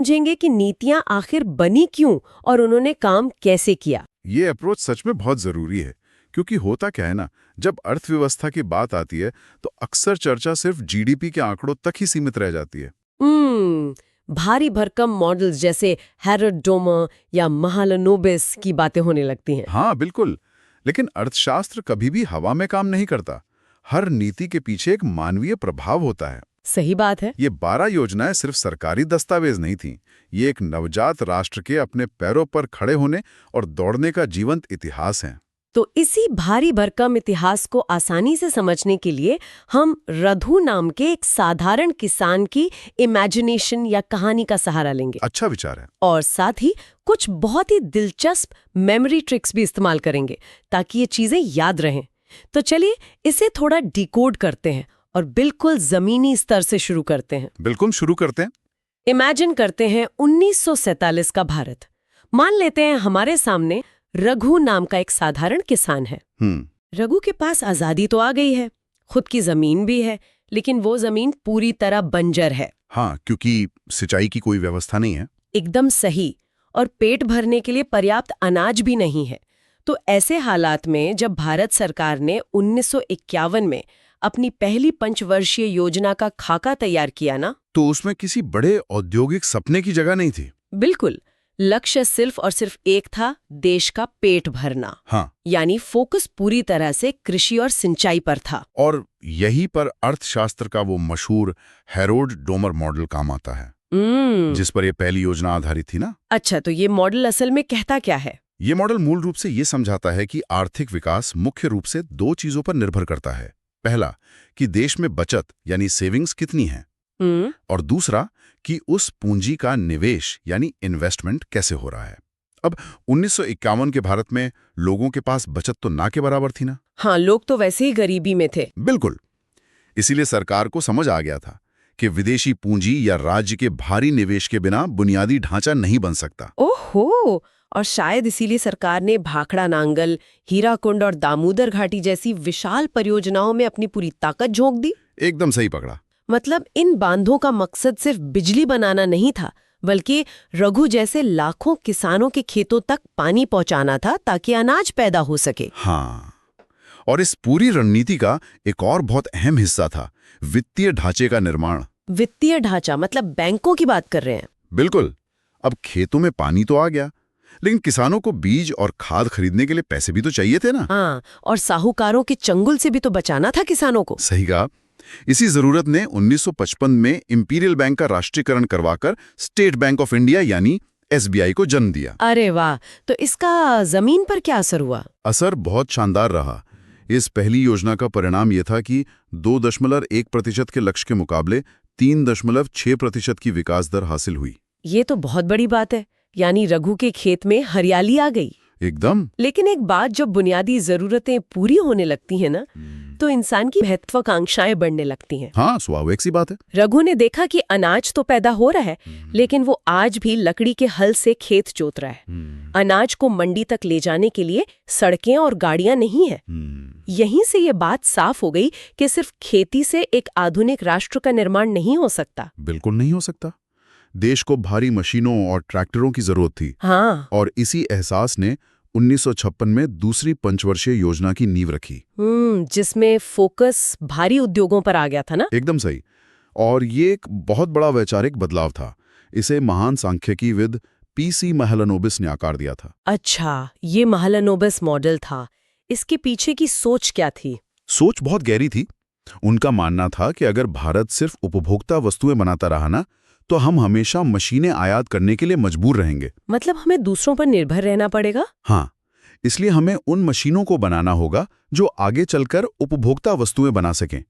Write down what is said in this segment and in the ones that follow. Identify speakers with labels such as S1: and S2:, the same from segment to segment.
S1: समझेंगे कि नीतियां आखिर बनी क्यों और उन्होंने काम कैसे किया।
S2: ये अप्रोच सच में बहुत जरूरी है, क्योंकि होता क्या है ना, जब अर्थव्यवस्था की बात आती है तो अक्सर चर्चा सिर्फ जीडीपी के आंकड़ों तक ही सीमित रह जाती है।
S1: भारी भरकम मॉडल्स जैसे हेरोड डोमर या महालनोबिस की बातें होने लगती हैं।
S2: हाँ बिल्कुल, लेकिन अर्थशास्त्र कभी भी हवा में काम नहीं करता। हर नीति के पीछे एक मानवीय प्रभाव होता है।
S1: सही बात है।
S2: ये 12 योजनाएं सिर्फ सरकारी दस्तावेज नहीं थीं। ये एक नवजात राष्ट्र के अपने पैरों पर खड़े होने और दौड़ने का जीवंत इतिहास है।
S1: तो इसी भारी भरकम इतिहास को आसानी से समझने के लिए हम रघु नाम के एक साधारण किसान की इमेजिनेशन या कहानी का सहारा लेंगे।
S2: अच्छा विचार है।
S1: और साथ ही कुछ बहुत ही दिलचस्प मेमोरी ट्रिक्स भी इस्तेमाल करेंगे ताकि ये चीजें याद रहें। तो चलिए इसे थोड़ा डिकोड करते हैं और बिल्कुल जमीनी स्तर से शुरू करते हैं।
S2: बिल्कुल शुरू करते हैं।
S1: इमेजिन करते हैं 1947 का भारत। मान लेते हैं हमारे सामने रघु नाम का एक साधारण किसान है। रघु के पास आजादी तो आ गई है, खुद की जमीन भी है, लेकिन वो जमीन पूरी तरह बंजर है।
S2: हाँ, क्योंकि सिंचाई की कोई व्यवस्था नहीं है।
S1: एकदम सही। और पेट भरने के लिए पर्याप्त अनाज भी नहीं है। तो ऐसे हालात में जब भारत सरकार ने 1951 में अपनी पहली पंचवर्षीय योजना का खाका तैयार किया ना,
S2: तो उसमें किसी बड़े औद्योगिक सपने की जगह नहीं थी।
S1: बिल्कुल। लक्ष्य सिर्फ और सिर्फ एक था, देश का पेट भरना।
S2: हाँ।
S1: यानी फोकस पूरी तरह से कृषि और सिंचाई पर था।
S2: और यहीं पर अर्थशास्त्र का वो मशहूर हेरोड डोमर मॉडल काम आता है, जिस पर ये पहली योजना आधारित थी ना।
S1: अच्छा, तो ये मॉडल असल में कहता क्या है?
S2: ये मॉडल मूल रूप से ये समझाता है कि आर्थिक विकास मुख्य रूप से दो चीजों पर निर्भर करता है। पहला, कि देश में बचत यानी सेविंग्स कितनी है, और दूसरा कि उस पूंजी का निवेश यानी इन्वेस्टमेंट कैसे हो रहा है। अब 1951 के भारत में लोगों के पास बचत तो ना के बराबर थी ना।
S1: हाँ, लोग तो वैसे ही गरीबी में थे।
S2: बिल्कुल। इसीलिए सरकार को समझ आ गया था कि विदेशी पूंजी या राज्य के भारी निवेश के बिना बुनियादी ढांचा नहीं बन सकता।
S1: ओहो, और शायद इसीलिए सरकार ने भाखड़ा नांगल, हीराकुंड और दामोदर घाटी जैसी विशाल परियोजनाओं में अपनी पूरी ताकत झोंक दी।
S2: एकदम सही पकड़ा।
S1: मतलब इन बांधों का मकसद सिर्फ बिजली बनाना नहीं था, बल्कि रघु जैसे लाखों किसानों के खेतों तक पानी पहुंचाना था ताकि अनाज पैदा हो सके।
S2: हाँ, और इस पूरी रणनीति का एक और बहुत अहम हिस्सा था वित्तीय ढांचे का निर्माण।
S1: वित्तीय ढांचा मतलब बैंकों की बात कर रहे हैं?
S2: बिल्कुल। अब खेतों में पानी तो आ गया, लेकिन किसानों को बीज और खाद खरीदने के लिए पैसे भी तो चाहिए थे ना।
S1: हाँ, और साहूकारों के चंगुल से भी तो बचाना था किसानों को।
S2: सही कहा। इसी जरूरत ने 1955 में इंपीरियल बैंक का राष्ट्रीयकरण करवाकर स्टेट बैंक ऑफ इंडिया यानी एसबीआई को जन्म दिया।
S1: अरे वाह, तो इसका जमीन पर क्या असर हुआ?
S2: असर बहुत शानदार रहा। इस पहली योजना का परिणाम यह था कि 2.1% के लक्ष्य के मुकाबले 3.6% की विकास दर हासिल हुई।
S1: ये तो बहुत बड़ी बात है। यानी रघु के खेत में हरियाली आ गई।
S2: एकदम।
S1: लेकिन एक बात, जब बुनियादी जरूरतें पूरी होने लगती हैं ना, तो इंसान की महत्वाकांक्षाएं बढ़ने लगती हैं।
S2: हाँ, स्वाभाविक सी बात है।
S1: रघु ने देखा कि अनाज तो पैदा हो रहा है, लेकिन वो आज भी लकड़ी के हल से खेत जोत रहा है। अनाज को मंडी तक ले जाने के लिए सड़कें और गाड़ियां नहीं है। यहीं से ये बात साफ हो गई कि सिर्फ खेती से एक आधुनिक राष्ट्र का निर्माण नहीं हो सकता।
S2: बिल्कुल नहीं हो सकता। देश को भारी मशीनों और ट्रैक्टरों की जरूरत थी।
S1: हाँ।
S2: और इसी एहसास ने 1956 में दूसरी पंचवर्षीय योजना की नींव रखी,
S1: जिसमें फोकस भारी उद्योगों पर आ गया था ना।
S2: एकदम सही। और ये एक बहुत बड़ा वैचारिक बदलाव था। इसे महान सांख्यिकीविद पीसी महलनोबिस ने आकार दिया था।
S1: अच्छा, ये महलनोबिस मॉडल था। इसके पीछे की सोच क्या थी?
S2: सोच बहुत गहरी थी। उनका मानना था कि अगर भारत सिर्फ उपभोक्ता वस्तुएं बनाता रहा ना, तो हम हमेशा मशीनें आयात करने के लिए मजबूर रहेंगे।
S1: मतलब हमें दूसरों पर निर्भर रहना पड़ेगा?
S2: हाँ, इसलिए हमें उन मशीनों को बनाना होगा जो आगे चलकर उपभोक्ता वस्तुएं बना सकें।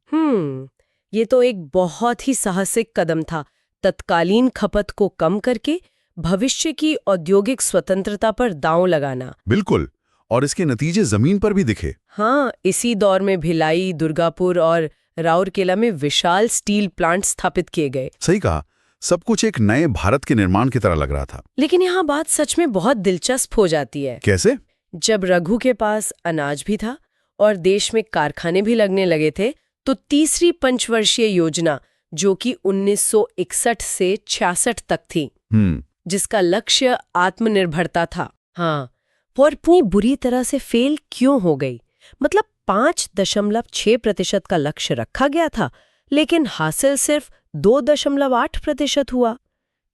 S1: ये तो एक बहुत ही साहसिक कदम था। तत्कालीन खपत को कम करके भविष्य की औद्योगिक स्वतंत्रता पर दांव लगाना।
S2: बिल्कुल। और इसके नतीजे जमीन पर भी दिखे।
S1: हाँ, इसी दौर में भिलाई, दुर्गापुर और राउरकेला में विशाल स्टील प्लांट स्थापित किए गए।
S2: सही कहा। सब कुछ एक नए भारत के निर्माण की तरह लग रहा था।
S1: लेकिन यहाँ बात सच में बहुत दिलचस्प हो जाती है।
S2: कैसे?
S1: जब रघु के पास अनाज भी था और देश में कारखाने भी लगने लगे थे, तो तीसरी पंचवर्षीय योजना, जो कि 1961 से 66 तक थी, जिसका लक्ष्य आत्मनिर्भरता था। हाँ, और पूरी बुरी तरह से फेल क्यों हो गई? मतलब 5.6% का लक्ष्य रखा गया था, लेकिन हासिल सिर्फ 2.8% हुआ।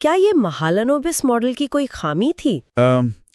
S1: क्या ये महालनोबिस मॉडल की कोई खामी थी?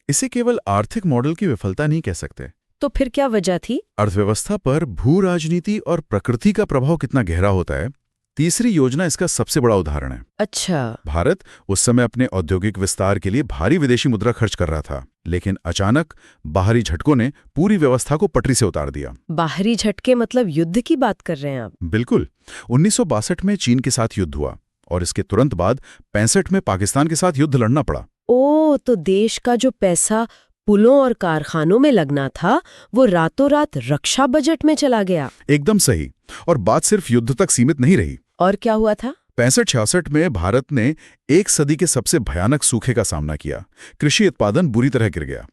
S3: इसे केवल आर्थिक मॉडल की विफलता नहीं कह सकते।
S1: तो फिर क्या वजह थी?
S3: अर्थव्यवस्था पर भू राजनीति और प्रकृति का प्रभाव कितना गहरा होता है, तीसरी योजना इसका सबसे बड़ा उदाहरण है।
S1: अच्छा।
S3: भारत उस समय अपने औद्योगिक विस्तार के लिए भारी विदेशी मुद्रा खर्च कर रहा था, लेकिन अचानक बाहरी झटकों ने पूरी व्यवस्था को पटरी से उतार दिया।
S1: बाहरी झटके मतलब युद्ध की बात कर रहे हैं आप?
S3: बिल्कुल। 1962 में चीन के साथ युद्ध हुआ और इसके तुरंत बाद 65 में पाकिस्तान के साथ युद्ध लड़ना पड़ा।
S1: ओ, तो देश का जो पैसा पुलों और कारखानों में लगना था, वो रातों रात रक्षा बजट में चला गया।
S3: एकदम सही। और बात सिर्फ युद्ध तक सीमित नहीं रही।
S1: और क्या हुआ था?
S3: 65-66 में भारत ने एक सदी के सबसे भयानक सूखे का सामना किया। कृषि उत्पादन बुरी तरह गिर गया।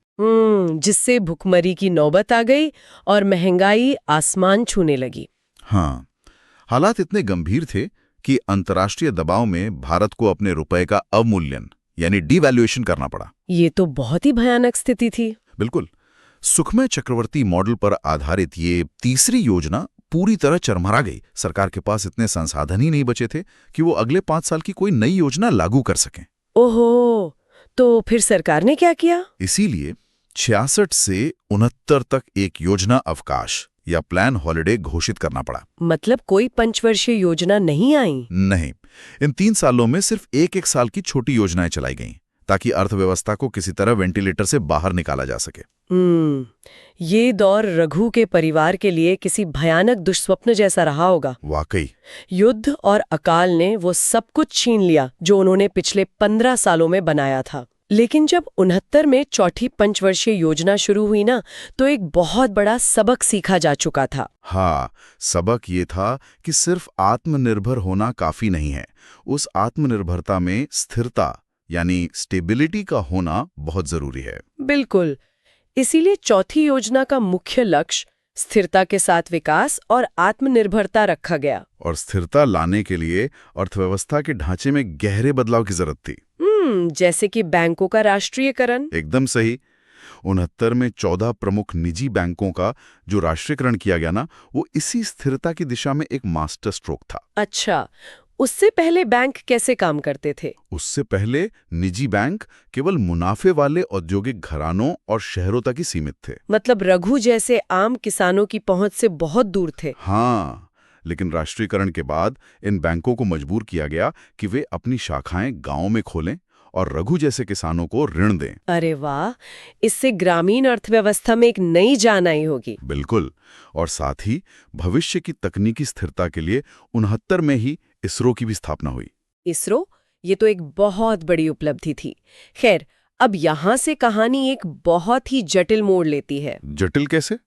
S1: जिससे भुखमरी की नौबत आ गई और महंगाई आसमान छूने लगी।
S2: हाँ, हालात इतने गंभीर थे कि अंतर्राष्ट्रीय दबाव में भारत को अपने रुपए का अवमूल्यन यानी डिवैल्यूएशन करना पड़ा।
S1: ये तो बहुत ही भयानक स्थिति थी।
S2: बिल्कुल। सुखमय चक्रवर्ती मॉडल पर आधारित ये तीसरी योजना पूरी तरह चरमरा गई। सरकार के पास इतने संसाधन ही नहीं बचे थे कि वो अगले 5 साल की कोई नई योजना लागू कर सकें।
S1: ओहो, तो फिर सरकार ने क्या किया?
S2: इसीलिए 66 से 69 तक एक योजना अवकाश या प्लान हॉलिडे घोषित करना पड़ा।
S1: मतलब कोई पंचवर्षीय योजना नहीं आई?
S2: नहीं, इन 3 सालों में सिर्फ एक साल की छोटी योजनाएं चलाई गईं, ताकि अर्थव्यवस्था को किसी तरह वेंटिलेटर से बाहर निकाला जा सके।
S1: ये दौर रघु के परिवार के लिए किसी भयानक दुष्स्वप्न जैसा रहा होगा।
S2: वाकई।
S1: युद्ध और अकाल ने वो सब कुछ छीन लिया जो उन्होंने पिछले 15 सालों में बनाया था। लेकिन जब 69 में चौथी पंचवर्षीय योजना शुरू हुई ना, तो एक बहुत बड़ा सबक सीखा जा चुका था।
S2: हाँ, सबक ये था कि सिर्फ आत्मनिर्भर होना काफी नहीं है। उस आत्मनिर्भरता में स्थिरता यानी स्टेबिलिटी का होना बहुत जरूरी है।
S1: बिल्कुल। इसीलिए चौथी योजना का मुख्य लक्ष्य स्थिरता के साथ विकास और आत्मनिर्भरता रखा गया।
S2: और स्थिरता लाने के लिए अर्थव्यवस्था के ढांचे में गहरे बदलाव की जरूरत थी।
S1: जैसे कि बैंकों का राष्ट्रीयकरण।
S2: एकदम सही। 69 में 14 प्रमुख निजी बैंकों का जो राष्ट्रीयकरण किया गया ना, वो इसी स्थिरता की दिशा में एक मास्टर स्ट्रोक था।
S1: अच्छा, उससे पहले बैंक कैसे काम करते थे?
S2: उससे पहले निजी बैंक केवल मुनाफे वाले औद्योगिक घरानों और शहरों तक ही सीमित थे।
S1: मतलब रघु जैसे आम किसानों की पहुंच से बहुत दूर थे।
S2: हाँ, लेकिन राष्ट्रीयकरण के बाद इन बैंकों को मजबूर किया गया कि वे अपनी शाखाएं गांवों में खोलें और रघु जैसे किसानों को ऋण दें।
S1: अरे वाह, इससे ग्रामीण अर्थव्यवस्था में एक नई जान आई होगी।
S2: बिल्कुल। और साथ ही भविष्य की तकनीकी स्थिरता के लिए 69 में ही इसरो की भी स्थापना हुई।
S1: इसरो, ये तो एक बहुत बड़ी उपलब्धि थी। खैर, अब यहाँ से कहानी एक बहुत ही जटिल मोड़ लेती है।
S2: जटिल कैसे?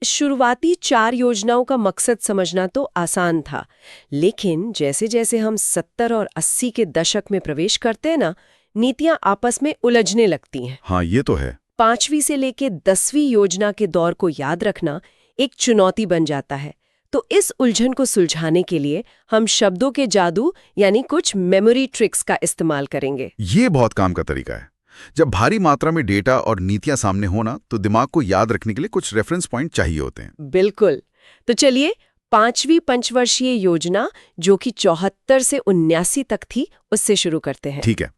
S1: शुरुआती 4 योजनाओं का मकसद समझना तो आसान था, लेकिन जैसे जैसे हम 70 और 80 के दशक में प्रवेश करते हैं ना, नीतियां आपस में उलझने लगती हैं।
S2: हाँ, ये तो है।
S1: 5वीं से लेके 10वीं योजना के दौर को याद रखना एक चुनौती बन जाता है। तो इस उलझन को सुलझाने के लिए हम शब्दों के जादू यानी कुछ मेमोरी ट्रिक्स का इस्तेमाल करेंगे।
S2: ये बहुत काम का तरीका है। जब भारी मात्रा में डेटा और नीतियां सामने होना, तो दिमाग को याद रखने के लिए कुछ रेफरेंस पॉइंट चाहिए होते हैं।
S1: बिल्कुल। तो चलिए 5वीं पंचवर्षीय योजना, जो कि 74 से 79 तक थी, उससे शुरू करते हैं।
S2: ठीक है।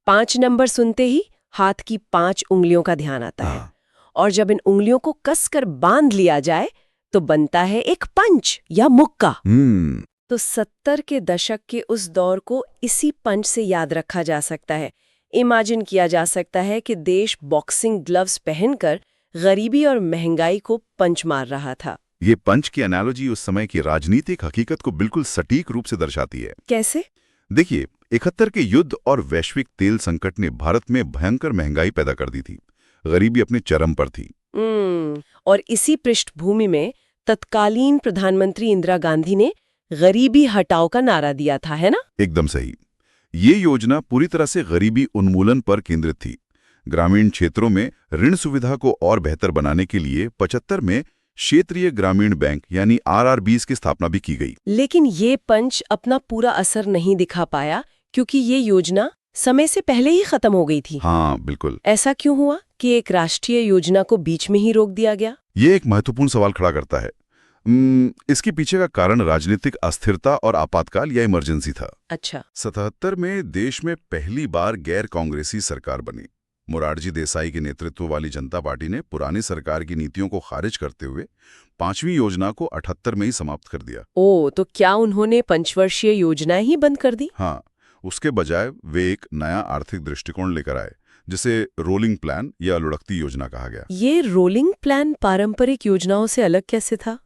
S1: 5 नंबर सुनते ही हाथ की 5 उंगलियों का ध्यान आता है। और जब इन उंगलियों को कसकर बांध लिया जाए तो बनता है एक पंच या मुक्का। तो 70 के दशक के उस दौर को इसी पंच से याद रखा जा सकता है। इमेजिन किया जा सकता है कि देश बॉक्सिंग ग्लव्स पहनकर गरीबी और महंगाई को पंच मार रहा था।
S2: ये पंच की एनालॉजी उस समय की राजनीतिक हकीकत को बिल्कुल सटीक रूप से दर्शाती है।
S1: कैसे?
S2: देखिए, 71 के युद्ध और वैश्विक तेल संकट ने भारत में भयंकर महंगाई पैदा कर दी थी। गरीबी अपने चरम पर थी।
S1: और इसी पृष्ठभूमि में तत्कालीन प्रधानमंत्री इंदिरा गांधी ने गरीबी हटाओ का नारा दिया था, है ना?
S2: एकदम सही। ये योजना पूरी तरह से गरीबी उन्मूलन पर केंद्रित थी। ग्रामीण क्षेत्रों में ऋण सुविधा को और बेहतर बनाने के लिए 75 में क्षेत्रीय ग्रामीण बैंक यानी RRBs की स्थापना भी की गई।
S1: लेकिन ये पंच अपना पूरा असर नहीं दिखा पाया, क्योंकि ये योजना समय से पहले ही खत्म हो गई थी।
S3: हाँ बिल्कुल।
S1: ऐसा क्यों हुआ कि एक राष्ट्रीय योजना को बीच में ही रोक दिया गया?
S3: ये एक महत्वपूर्ण सवाल खड़ा करता है। इसके पीछे का कारण राजनीतिक अस्थिरता और आपातकाल या इमरजेंसी था।
S1: अच्छा।
S3: 77 में देश में पहली बार गैर कांग्रेसी सरकार बनी। मोरारजी देसाई के नेतृत्व वाली जनता पार्टी ने पुरानी सरकार की नीतियों को खारिज करते हुए 5वीं योजना को 78 में ही समाप्त कर दिया।
S1: तो क्या उन्होंने पंचवर्षीय योजनाएं ही बंद कर दी?
S3: हाँ, उसके बजाय वे एक नया आर्थिक दृष्टिकोण लेकर आए, जिसे रोलिंग प्लान या लुढ़कती योजना कहा गया।
S1: ये रोलिंग प्लान पारंपरिक योजनाओं से अलग कैसे था?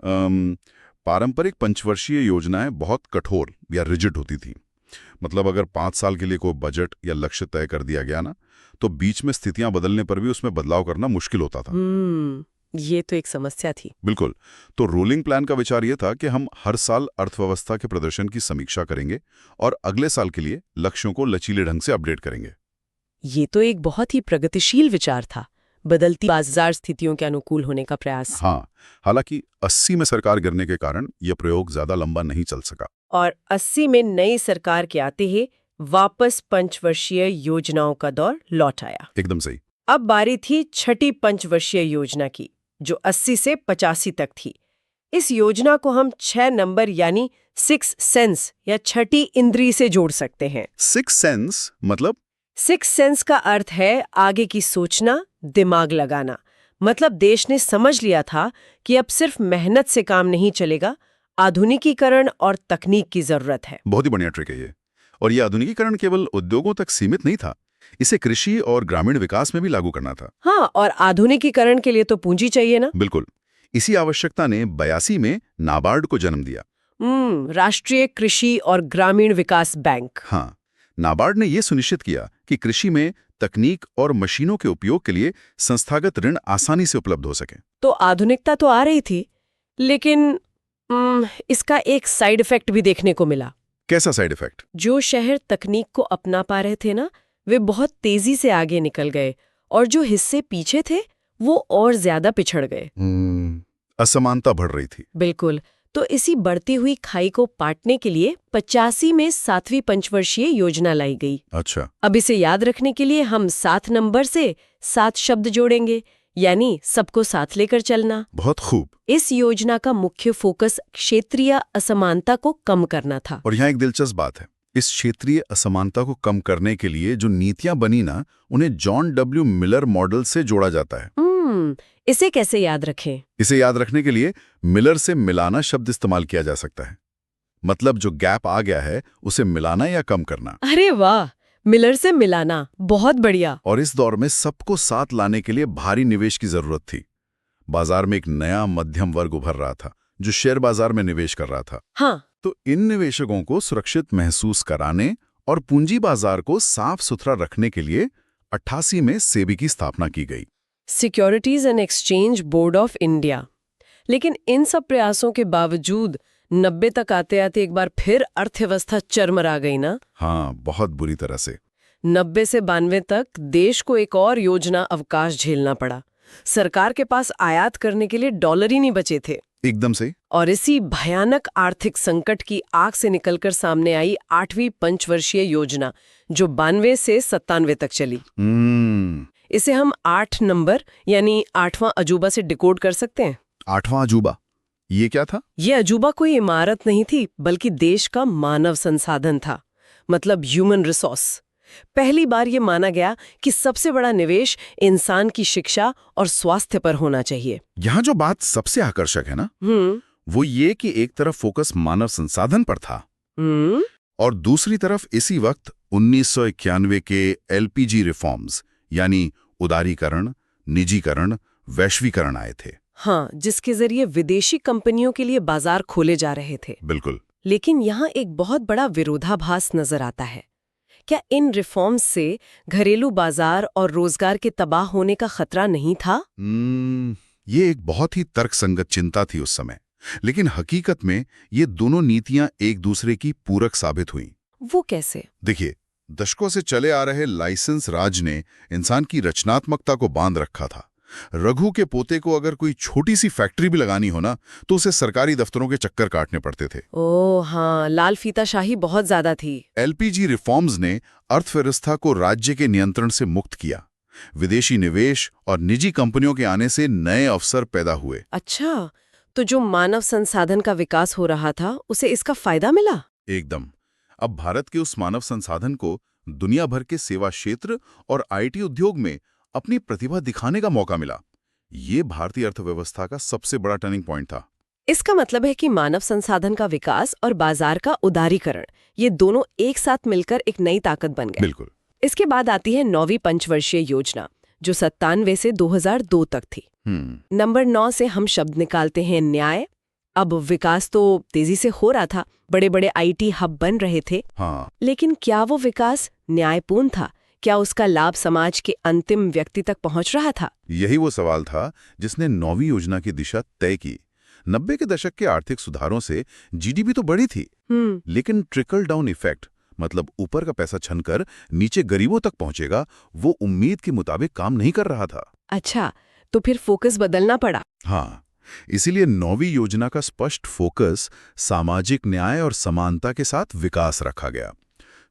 S3: पारंपरिक पंचवर्षीय योजनाएं बहुत कठोर या रिजिड होती थी। मतलब अगर 5 साल के लिए कोई बजट या लक्ष्य तय कर दिया गया ना, तो बीच में स्थितियां बदलने पर भी उसमें बदलाव करना मुश्किल होता था।
S1: ये तो एक समस्या थी।
S3: बिल्कुल। तो रोलिंग प्लान का विचार ये था कि हम हर साल अर्थव्यवस्था के प्रदर्शन की समीक्षा करेंगे और अगले साल के लिए लक्ष्यों को लचीले ढंग से अपडेट करेंगे।
S1: ये तो एक बहुत ही प्रगतिशील विचार था, बदलती बाजार स्थितियों के अनुकूल होने का प्रयास।
S3: हाँ, हालांकि 80 में सरकार गिरने के कारण यह प्रयोग ज्यादा लंबा नहीं चल सका।
S1: और 80 में नई सरकार के आते ही वापस पंचवर्षीय योजनाओं का दौर लौट आया।
S3: एकदम सही।
S1: अब बारी थी छठी पंचवर्षीय योजना की, जो 80 से 85 तक थी। इस योजना को हम 6 नंबर यानी 6 सेंस या छठी इंद्री से जोड़ सकते हैं।
S3: 6 सेंस मतलब?
S1: 6 सेंस का अर्थ है आगे की सोचना, दिमाग लगाना। मतलब देश ने समझ लिया था कि अब सिर्फ मेहनत से काम नहीं चलेगा, आधुनिकीकरण और तकनीक की जरूरत है।
S3: बहुत ही बढ़िया ट्रिक है ये। और ये आधुनिकीकरण केवल उद्योगों तक सीमित नहीं था, इसे कृषि और ग्रामीण विकास में भी लागू करना था।
S1: हाँ, और आधुनिकीकरण के लिए तो पूंजी चाहिए ना।
S3: बिल्कुल। इसी आवश्यकता ने 82 में नाबार्ड को जन्म दिया।
S1: राष्ट्रीय कृषि और ग्रामीण विकास बैंक।
S3: हाँ, नाबार्ड ने यह सुनिश्चित किया कि कृषि में तकनीक और मशीनों के उपयोग के लिए संस्थागत ऋण आसानी से उपलब्ध हो सके।
S1: तो आधुनिकता तो आ रही थी, लेकिन इसका एक साइड इफेक्ट भी देखने को मिला।
S3: कैसा साइड इफेक्ट? जो
S1: शहर तकनीक को अपना पा रहे थे ना, वे बहुत तेजी से आगे निकल गए, और जो हिस्से पीछे थे वो और ज्यादा पिछड़ गए।
S3: असमानता बढ़ रही थी।
S1: बिल्कुल। तो इसी बढ़ती हुई खाई को पाटने के लिए 85 में 7वीं पंचवर्षीय योजना लाई गई।
S3: अच्छा।
S1: अब इसे याद रखने के लिए हम 7 नंबर से 7 शब्द जोड़ेंगे, यानी सबको साथ लेकर चलना।
S3: बहुत खूब।
S1: इस योजना का मुख्य फोकस क्षेत्रीय असमानता को कम करना था।
S3: और यहाँ एक दिलचस्प बात है, इस क्षेत्रीय असमानता को कम करने के लिए जो नीतियां बनी ना, उन्हें जॉन डब्ल्यू मिलर मॉडल से जोड़ा जाता है।
S1: इसे कैसे याद रखें?
S3: इसे याद रखने के लिए मिलर से मिलाना शब्द इस्तेमाल किया जा सकता है। मतलब जो गैप आ गया है उसे मिलाना या कम करना।
S1: अरे वाह, मिलर से मिलाना, बहुत बढ़िया।
S3: और इस दौर में सबको साथ लाने के लिए भारी निवेश की जरूरत थी। बाजार में एक नया मध्यम वर्ग उभर रहा था जो शेयर बाजार में निवेश कर रहा था।
S1: हाँ।
S3: तो इन निवेशकों को सुरक्षित महसूस कराने और पूंजी बाजार को साफ सुथरा रखने के लिए 88 में सेबी की स्थापना की गई,
S1: securities and exchange board of India. लेकिन इन सब प्रयासों के बावजूद 90 तक आते आते एक बार फिर अर्थव्यवस्था चरमरा गई ना।
S3: हाँ, बहुत बुरी तरह से।
S1: 90 से 92 तक देश को एक और योजना अवकाश झेलना पड़ा। सरकार के पास आयात करने के लिए डॉलर ही नहीं बचे थे।
S3: एकदम से। और
S1: इसी भयानक आर्थिक संकट की आग से निकलकर सामने आई 8वीं पंचवर्षीय योजना, जो 92 से 97 तक चली। इसे हम 8 नंबर यानी 8वां अजूबा से डिकोड कर सकते हैं।
S3: 8वां अजूबा, ये क्या था?
S1: ये अजूबा कोई इमारत नहीं थी, बल्कि देश का मानव संसाधन था। मतलब ह्यूमन रिसोर्स। पहली बार ये माना गया कि सबसे बड़ा निवेश इंसान की शिक्षा और स्वास्थ्य पर होना चाहिए।
S3: यहाँ जो बात सबसे आकर्षक है ना, वो ये कि एक तरफ फोकस मानव संसाधन पर था और दूसरी तरफ इसी वक्त 1991 के एलपीजी रिफॉर्म्स यानी उदारीकरण, निजीकरण, वैश्वीकरण आए थे।
S1: हाँ, जिसके जरिए विदेशी कंपनियों के लिए बाजार खोले जा रहे थे।
S3: बिल्कुल।
S1: लेकिन यहाँ एक बहुत बड़ा विरोधाभास नजर आता है। क्या इन रिफॉर्म्स से घरेलू बाजार और रोजगार के तबाह होने का खतरा नहीं था?
S3: ये एक बहुत ही तर्कसंगत चिंता थी उस समय, लेकिन हकीकत में ये दोनों नीतियां एक दूसरे की पूरक साबित हुईं।
S1: वो कैसे?
S3: देखिए, दशकों से चले आ रहे लाइसेंस राज ने इंसान की रचनात्मकता को बांध रखा था, रघु के पोते को अगर कोई छोटी सी फैक्ट्री भी लगानी हो ना, तो उसे सरकारी दफ्तरों के चक्कर काटने पड़ते थे।
S1: ओह हाँ, लाल फीताशाही बहुत ज्यादा थी।
S3: एलपीजी रिफॉर्म्स ने अर्थव्यवस्था को राज्य के नियंत्रण से मुक्त किया। विदेशी निवेश और निजी कंपनियों के आने से नए अवसर पैदा हुए।
S1: अच्छा, तो जो मानव संसाधन का विकास हो रहा था उसे इसका फायदा मिला?
S3: एकदम। अब भारत के उस मानव संसाधन को दुनिया भर के सेवा क्षेत्र और आईटी उद्योग में अपनी प्रतिभा दिखाने का मौका मिला। ये भारतीय अर्थव्यवस्था का सबसे बड़ा टर्निंग पॉइंट था।
S1: इसका मतलब है कि मानव संसाधन का विकास और बाजार का उदारीकरण, ये दोनों एक साथ मिलकर एक नई ताकत बन गए।
S3: बिल्कुल।
S1: इसके बाद आती है 9वीं पंचवर्षीय योजना, जो 97 से 2002 तक थी। नंबर 9 से हम शब्द निकालते हैं न्याय। अब विकास तो तेजी से हो रहा था, बड़े बड़े आईटी हब बन रहे थे।
S3: हाँ।
S1: लेकिन क्या वो विकास न्यायपूर्ण था? क्या उसका लाभ समाज के अंतिम व्यक्ति तक पहुंच रहा था?
S3: यही वो सवाल था जिसने 9वीं योजना की दिशा तय की। 90 के दशक के आर्थिक सुधारों से जीडीपी तो बढ़ी थी, लेकिन ट्रिकल डाउन इफेक्ट, मतलब ऊपर का पैसा छनकर नीचे गरीबों तक पहुंचेगा, वो उम्मीद के मुताबिक काम नहीं कर रहा था।
S1: अच्छा, तो फिर फोकस बदलना पड़ा।
S3: हाँ, इसीलिए 9वीं योजना का स्पष्ट फोकस सामाजिक न्याय और समानता के साथ विकास रखा गया।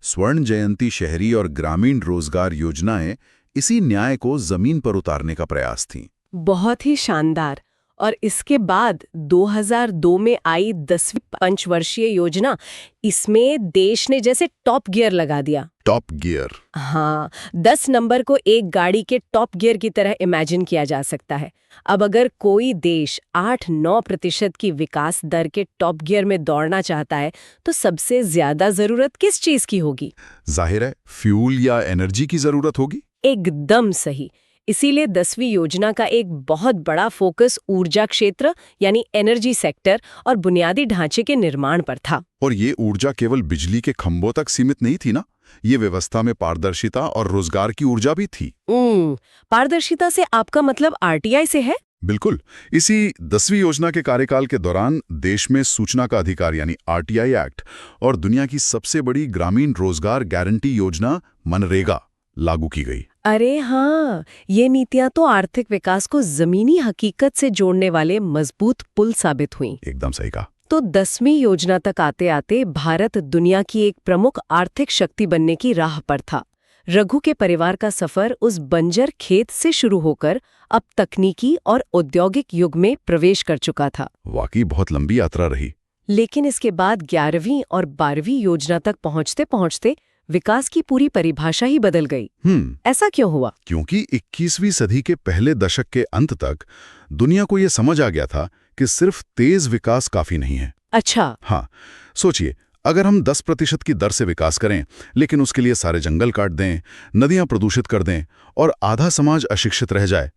S3: स्वर्ण जयंती शहरी और ग्रामीण रोजगार योजनाएं इसी न्याय को जमीन पर उतारने का प्रयास थीं।
S1: बहुत ही शानदार। और इसके बाद 2002 में आई 10वीं पंचवर्षीय योजना, इसमें देश ने जैसे टॉप गियर लगा दिया।
S3: Top gear?
S1: हाँ, 10 नंबर को एक गाड़ी के टॉप गियर की तरह इमेजिन किया जा सकता है। अब अगर कोई देश 8-9% की विकास दर के टॉप गियर में दौड़ना चाहता है, तो सबसे ज्यादा जरूरत किस चीज की होगी?
S3: जाहिर है, फ्यूल या एनर्जी की जरूरत होगी।
S1: एकदम सही। इसीलिए 10वीं योजना का एक बहुत बड़ा फोकस ऊर्जा क्षेत्र यानी एनर्जी सेक्टर और बुनियादी ढांचे के निर्माण पर था।
S3: और ये ऊर्जा केवल बिजली के खंभों तक सीमित नहीं थी ना, ये व्यवस्था में पारदर्शिता और रोजगार की ऊर्जा भी थी।
S1: पारदर्शिता से आपका मतलब आरटीआई से है?
S3: बिल्कुल। इसी 10वीं योजना के कार्यकाल के दौरान देश में सूचना का अधिकार यानी आरटीआई एक्ट और दुनिया की सबसे बड़ी ग्रामीण रोजगार गारंटी योजना मनरेगा लागू की गई।
S1: अरे हाँ, ये नीतियां तो आर्थिक विकास को जमीनी हकीकत से जोड़ने वाले मजबूत पुल साबित हुई।
S3: एकदम सही कहा।
S1: तो 10वीं योजना तक आते आते भारत दुनिया की एक प्रमुख आर्थिक शक्ति बनने की राह पर था। रघु के परिवार का सफर उस बंजर खेत से शुरू होकर अब तकनीकी और औद्योगिक युग में प्रवेश कर चुका था।
S3: वाकई बहुत लंबी यात्रा रही।
S1: लेकिन इसके बाद 11वीं और 12वीं योजना तक पहुंचते पहुंचते विकास की पूरी परिभाषा ही बदल गई। ऐसा क्यों हुआ?
S3: क्योंकि 21वीं सदी के पहले दशक के अंत तक दुनिया को यह समझ आ गया था कि सिर्फ तेज विकास काफी नहीं है।
S1: अच्छा।
S3: हाँ, सोचिए, अगर हम 10% की दर से विकास करें, लेकिन उसके लिए सारे जंगल काट दें, नदियां प्रदूषित कर दें और आधा समाज अशिक्षित रह जाए,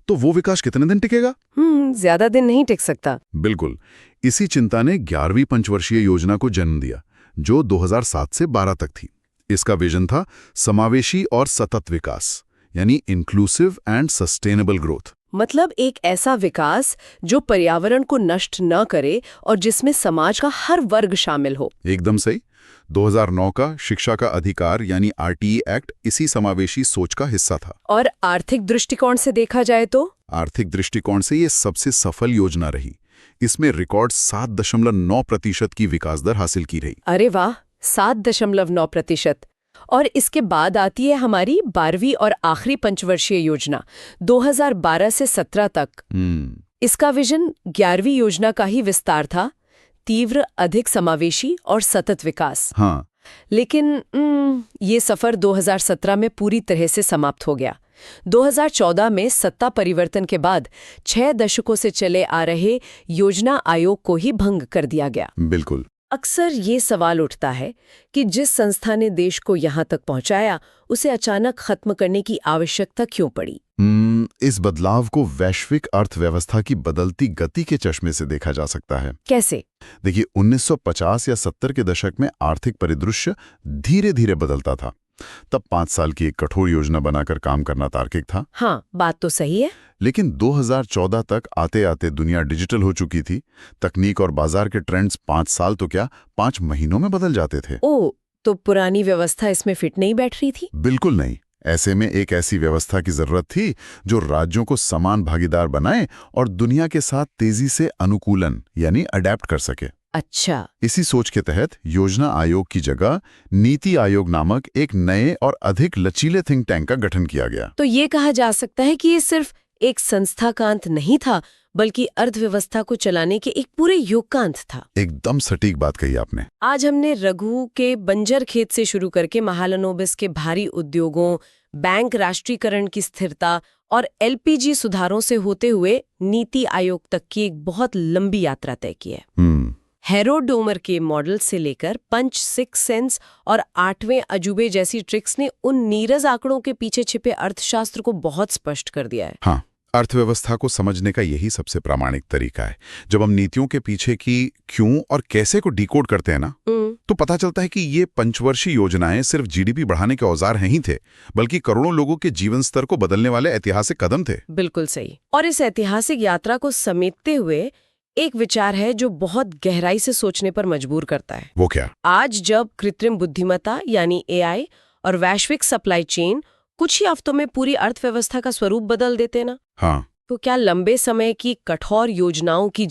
S3: तो वो विकास कितने दिन टिकेगा?
S1: ज्यादा दिन नहीं टिक सकता।
S3: बिल्कुल। इसी चिंता ने 11वीं पंचवर्षीय योजना को जन्म दिया, जो 2007 से 12 तक थी। इसका विजन था समावेशी और सतत विकास, यानी इंक्लूसिव एंड सस्टेनेबल ग्रोथ।
S1: मतलब एक ऐसा विकास जो पर्यावरण को नष्ट न करे और जिसमें समाज का हर वर्ग शामिल हो।
S3: एकदम सही। 2009 का शिक्षा का अधिकार यानी आरटीई एक्ट इसी समावेशी सोच का हिस्सा था।
S1: और आर्थिक दृष्टिकोण से देखा जाए तो?
S3: आर्थिक दृष्टिकोण से ये सबसे सफल योजना रही। इसमें रिकॉर्ड 7.9% की विकास दर हासिल की रही।
S1: अरे वाह, 7.9%। और इसके बाद आती है हमारी 12वीं और आखिरी पंचवर्षीय योजना 2012 से 17 तक। इसका विजन 11वीं योजना का ही विस्तार था, तीव्र, अधिक समावेशी और सतत विकास।
S3: हाँ।
S1: लेकिन ये सफर 2017 में पूरी तरह से समाप्त हो गया। 2014 में सत्ता परिवर्तन के बाद 6 दशकों से चले आ रहे योजना आयोग को ही भंग कर दिया गया।
S3: बिल्कुल।
S1: अक्सर ये सवाल उठता है कि जिस संस्था ने देश को यहाँ तक पहुँचाया, उसे अचानक खत्म करने की आवश्यकता क्यों पड़ी?
S3: इस बदलाव को वैश्विक अर्थव्यवस्था की बदलती गति के चश्मे से देखा जा सकता है।
S1: कैसे?
S3: देखिए, 1950 या 70 के दशक में आर्थिक परिदृश्य धीरे धीरे बदलता था। तब 5 साल की एक कठोर योजना बनाकर काम करना तार्किक था।
S1: हाँ, बात तो सही है।
S3: लेकिन 2014 तक आते आते दुनिया डिजिटल हो चुकी थी। तकनीक और बाजार के ट्रेंड्स 5 साल तो क्या 5 महीनों में बदल जाते थे।
S1: ओह, तो पुरानी व्यवस्था इसमें फिट नहीं बैठ रही थी?
S3: बिल्कुल नहीं।
S2: ऐसे में एक ऐसी व्यवस्था की जरूरत थी जो राज्यों को समान भागीदार बनाए और दुनिया के साथ तेजी से अनुकूलन यानी अडेप्ट कर सके।
S1: अच्छा।
S2: इसी सोच के तहत योजना आयोग की जगह नीति आयोग नामक एक नए और अधिक लचीले थिंक टैंक का गठन किया गया।
S1: तो ये कहा जा सकता है कि ये सिर्फ एक संस्था का अंत नहीं था, बल्कि अर्थव्यवस्था को चलाने के एक पूरे युग का अंत था।
S2: एकदम सटीक बात कही आपने।
S1: आज हमने रघु के बंजर खेत से शुरू करके महालनोबिस के भारी उद्योगों, बैंक राष्ट्रीयकरण की स्थिरता और एलपीजी सुधारों से होते हुए नीति आयोग तक की एक बहुत लंबी यात्रा तय की है। हेरोडोमर के मॉडल से लेकर पंच, सिक्स सेंस और 8वें अजूबे जैसी ट्रिक्स ने उन नीरस आंकड़ों के पीछे छिपे अर्थशास्त्र को बहुत स्पष्ट कर दिया है।
S2: हाँ, अर्थव्यवस्था को समझने का यही सबसे प्रामाणिक तरीका है। जब हम नीतियों के पीछे की क्यों और कैसे को डिकोड करते हैं ना, तो पता चलता है कि ये पंचवर्षीय योजनाएं सिर्फ जीडीपी बढ़ाने के औजार नहीं थे, बल्कि करोड़ों लोगों के जीवन स्तर को बदलने वाले ऐतिहासिक कदम थे।
S1: बिल्कुल सही। और इस ऐतिहासिक यात्रा को समेटते हुए एक विचार है जो बहुत गहराई से सोचने पर मजबूर करता है।
S2: वो क्या?
S1: आज जब कृत्रिम बुद्धिमत्ता यानी एआई और वैश्विक सप्लाई चेन कुछ ही हफ्तों में पूरी अर्थव्यवस्था का स्वरूप बदल देते ना,
S2: हाँ,
S1: तो क्या लंबे समय की कठोर योजनाओं की